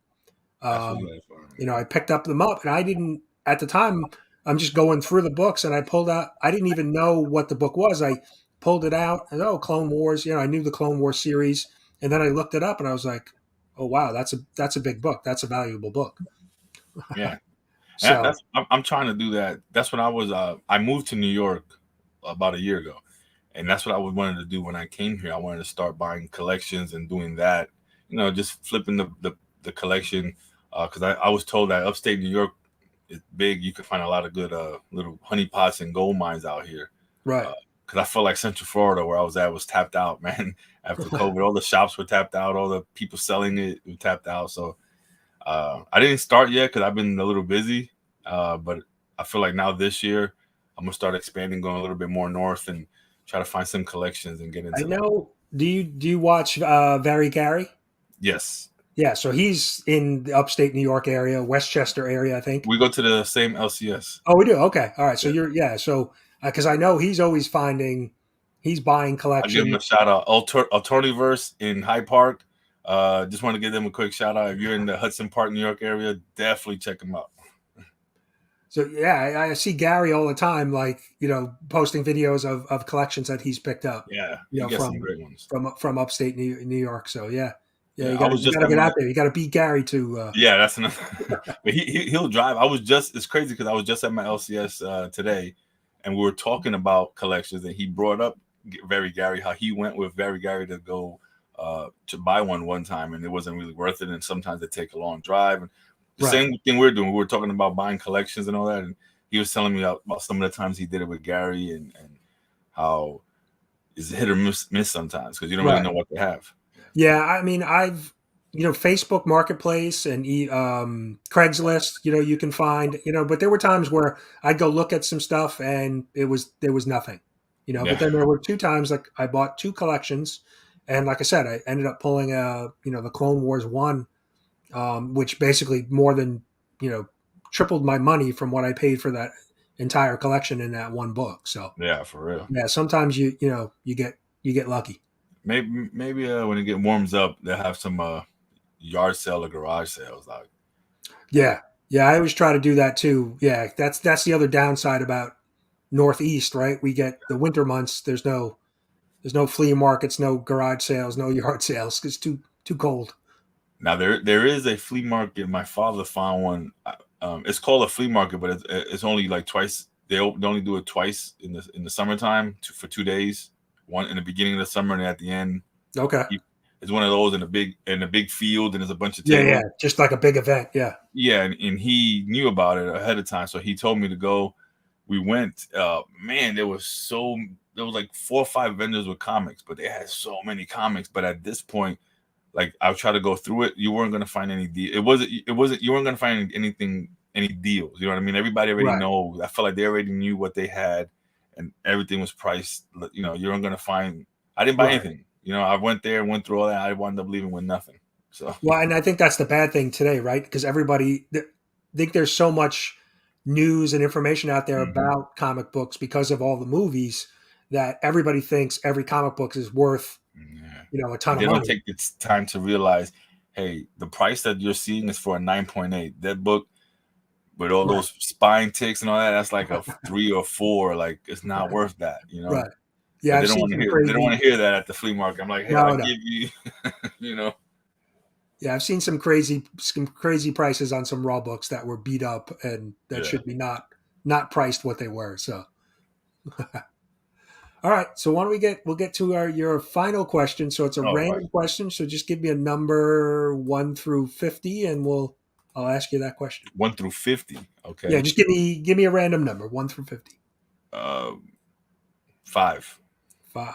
I feel Um, that for him. I picked them up, and I didn't at the time. I'm just going through the books, and I pulled out. I didn't even know what the book was. I pulled it out, and Clone Wars. I knew the Clone Wars series, and then I looked it up, and I was like, oh wow, that's a big book. That's a valuable book. Yeah. So I'm trying to do that. That's what I was. I moved to New York about a year ago, and that's what I wanted to do when I came here. I wanted to start buying collections and doing that. Just flipping the collection because I was told that upstate New York is big. You can find a lot of good little honey pots and gold mines out here. right, Because I felt like Central Florida, where I was at, was tapped out, man. After COVID, all the shops were tapped out, all the people selling it were tapped out. So I didn't start yet because I've been a little busy. But I feel like now this year I'm gonna start expanding, going a little bit more north, and try to find some collections and get I into that. know. Do you watch Very Gary? Yes, Yeah, so he's in the upstate New York area, Westchester area, I think. we go to the same LCS. Oh, we do. Okay, all right. So Yeah. So because I know he's always he's buying I'll give them collection. a shout out. Alterniverse in Hyde Park. Just want to give them a quick shout out. If you're in the Hudson Park, New York area, definitely check them out. So yeah, I see Gary all the time, like posting videos of collections that he's picked up. Yeah, You he know, gets some from great ones. from upstate New York. So yeah, yeah, Yeah, you I got was you just got to at get my out there. You got to beat Gary to. Yeah, that's another. But he'll drive. It's crazy because I was just at my LCS today, and we were talking about collections, and he brought up Very Gary, how he went with Very Gary to go to buy one time, and it wasn't really worth it. And sometimes they take a long drive. And the Right. same thing we're doing. We were talking about buying collections and all that, and he was telling me about some of the times he did it with Gary, and how it's hit or miss sometimes because you don't really Right. know what they have. Yeah, I mean, Facebook Marketplace and Craigslist, you can find, but there were times where I'd go look at some stuff and there was nothing, but Yeah. then there were two times like I bought two collections, and like I said, I ended up pulling the Clone Wars 1, which basically more than, tripled my money from what I paid for that entire collection in that one book. So Yeah, for real. yeah, sometimes you get lucky. Maybe when it warms up, they'll have some yard sale or garage sales. Like, Yeah. Yeah, I always try to do that too. Yeah, that's the other downside about Northeast, right? We get the winter months. There's no flea markets, no garage sales, no yard sales. It's too cold. now there is a flea market. My father found one. It's called a flea market, but it's only like twice. They only do it twice in the summertime for 2 days. One in the beginning of the summer and at the end. Okay. It's one of those in a big field, and there's a bunch of Yeah, tables. yeah, just like a big event. Yeah. Yeah, and he knew about it ahead of time, so he told me to go. We went. Man, there was like 4 or 5 vendors with comics, but they had so many comics. But at this point, like I'll try to go through it. You weren't gonna find any deal. It wasn't. You weren't gonna find any deals. You know what I mean? Everybody already Right. knows. I felt like they already knew what they had, and everything was priced. You weren't gonna find. I didn't buy Right. anything. I went there, went through all that. I wound up leaving with nothing. So Well, and I think that's the bad thing today, right? Because everybody think there's so much news and information out there Mhm. about comic books because of all the movies that everybody thinks every comic book is worth, Yeah. a ton And of they don't money. take its time to realize, hey, the price that you're seeing is for a 9.8. That book But all Right. those spine ticks and all that, that's like a 3 or 4. Like it's not worth that, you know. Right. Yeah, But I've seen some they don't want crazy. to hear that at the flea market. I'm like, hey, I'll No, no. give you, you know. Yeah, I've seen some crazy prices on some raw books that were beat up and that Yeah. should be not priced what they were. So, all right. So why don't we'll get to your final question. So it's a All right. random question. So just give me a number 1 through 50, and I'll ask you that question. 1 through 50. Yeah, Okay. just give me a random number 1 through 50. Uh, 5. 5.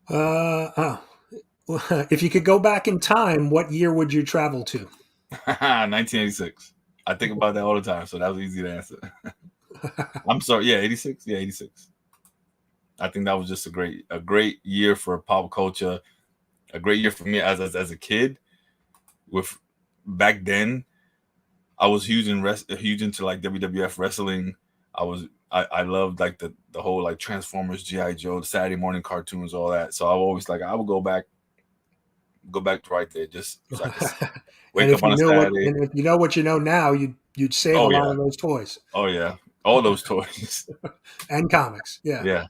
Oh, if you could go back in time, what year would you travel to? 1986. I think about that all the time, so that was easy to answer. I'm sorry. Yeah, 86. Yeah, 86. I think that was just a great year for pop culture. A great year for me as a kid. With back then, I was huge into like WWF wrestling. I loved like the whole like Transformers, GI Joe, the Saturday morning cartoons, all that. So I always like I would go back to right there just so I could And wake up on a Saturday. if you know what you know now, you'd save a Oh lot yeah, of those toys oh yeah, all those toys. and comics. Yeah. Yeah,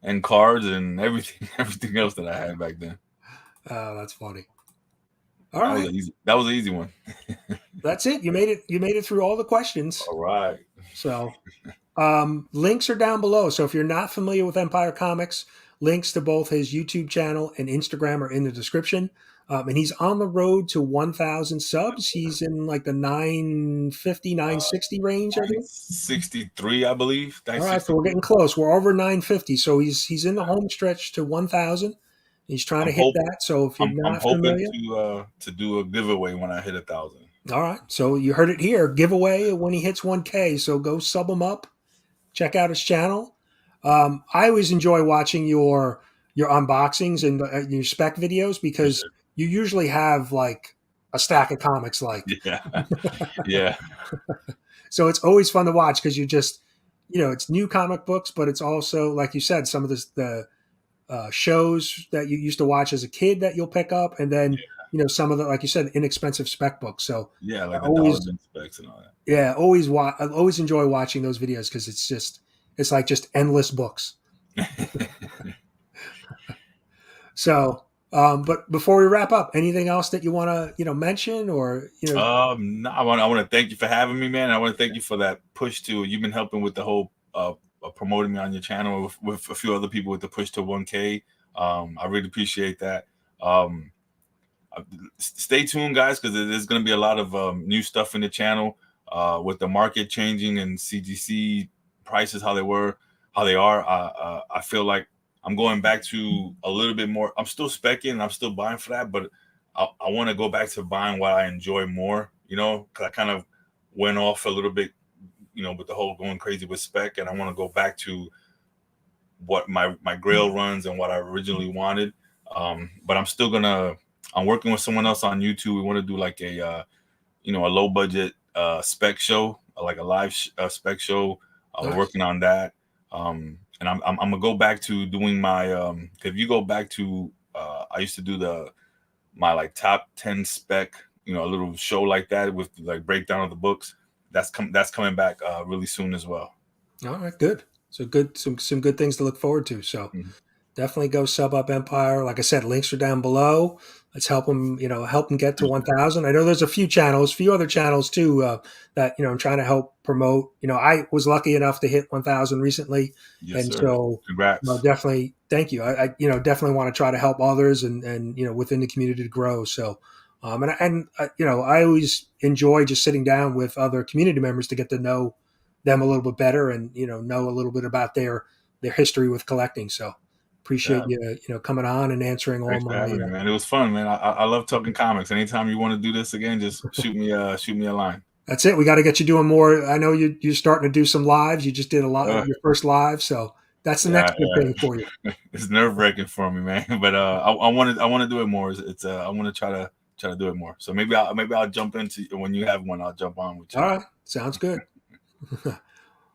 and cards and everything everything else that I had back then. Oh, that's funny. All right. That was an easy one. That's it. You made it through all the questions. All right. So, links are down below. So if you're not familiar with Empire Comics, links to both his YouTube channel and Instagram are in the description. And he's on the road to 1,000 subs. He's in like the 950, Uh, 960 range, I think. 963, I believe. All right, so we're 963. getting close. We're over 950. So he's in the home stretch to 1,000. He's trying to I'm hit hope that. So if you're I'm not hoping familiar, to do a giveaway when I hit 1,000. all right. So you heard it here. Giveaway when he hits 1K. So go sub him up. Check out his channel. I always enjoy watching your unboxings and your spec videos because Appreciate you usually have like a stack of comics. Like, it. Yeah, yeah, so it's always fun to watch because you just it's new comic books, but it's also like you said some of the shows that you used to watch as a kid that you'll pick up, and then some of the like you said inexpensive spec books. So yeah. I Like the dollar always bin specs and all that. yeah I always enjoy watching those videos because it's like just endless books. So, but before we wrap up, anything else that you want to mention or No, I want to thank you for having me, man. I want to thank you for that push to. You've been helping with the whole promoting me on your channel with a few other people with the push to 1K. I really appreciate that. Um, Stay tuned, guys, because there's going to be a lot of new stuff in the channel with the market changing and CGC prices how they are. I feel like I'm going back to a little bit more. I'm still specking and I'm still buying for that, but I want to go back to buying what I enjoy more. You know, because I kind of went off a little bit, with the whole going crazy with spec, and I want to go back to what my Grail runs and what I originally wanted. But I'm working with someone else on YouTube. We want to do like a low budget spec show, like a live spec show. We're nice. working on that. And I'm gonna go back to doing my if you go back to I used to do my like top 10 spec, a little show like that with like breakdown of the books. That's coming back really soon as well. All right, good. So good, some good things to look forward to. So Mhm. definitely go sub up Empire. Like I said, links are down below. Let's help them, help them get to 1,000. I know there's a few other channels too that I'm trying to help promote. I was lucky enough to hit 1,000 recently, Yes, and sir. so Congrats. definitely thank you. I definitely want to try to help others and within the community to grow. So. I always enjoy just sitting down with other community members to get to know them a little bit better and know a little bit about their history with collecting. So appreciate Yeah. you coming on and answering all Thanks for my having me, man. It was fun, man. I love talking comics. Anytime you want to do this again, just shoot me a line. that's it. We got to get you doing more. I know you're starting to do some lives. You just did a lot Uh, your first live, so that's the yeah, next big thing for you. it's nerve wracking for me, man. But I want to do it more. I want to try to do it more. So maybe I'll jump into when you have one. I'll jump on with All you. right, sounds good.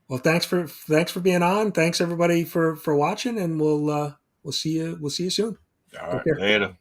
Well, thanks for being on. Thanks everybody for watching, and we'll see you soon. All Take right, care. later.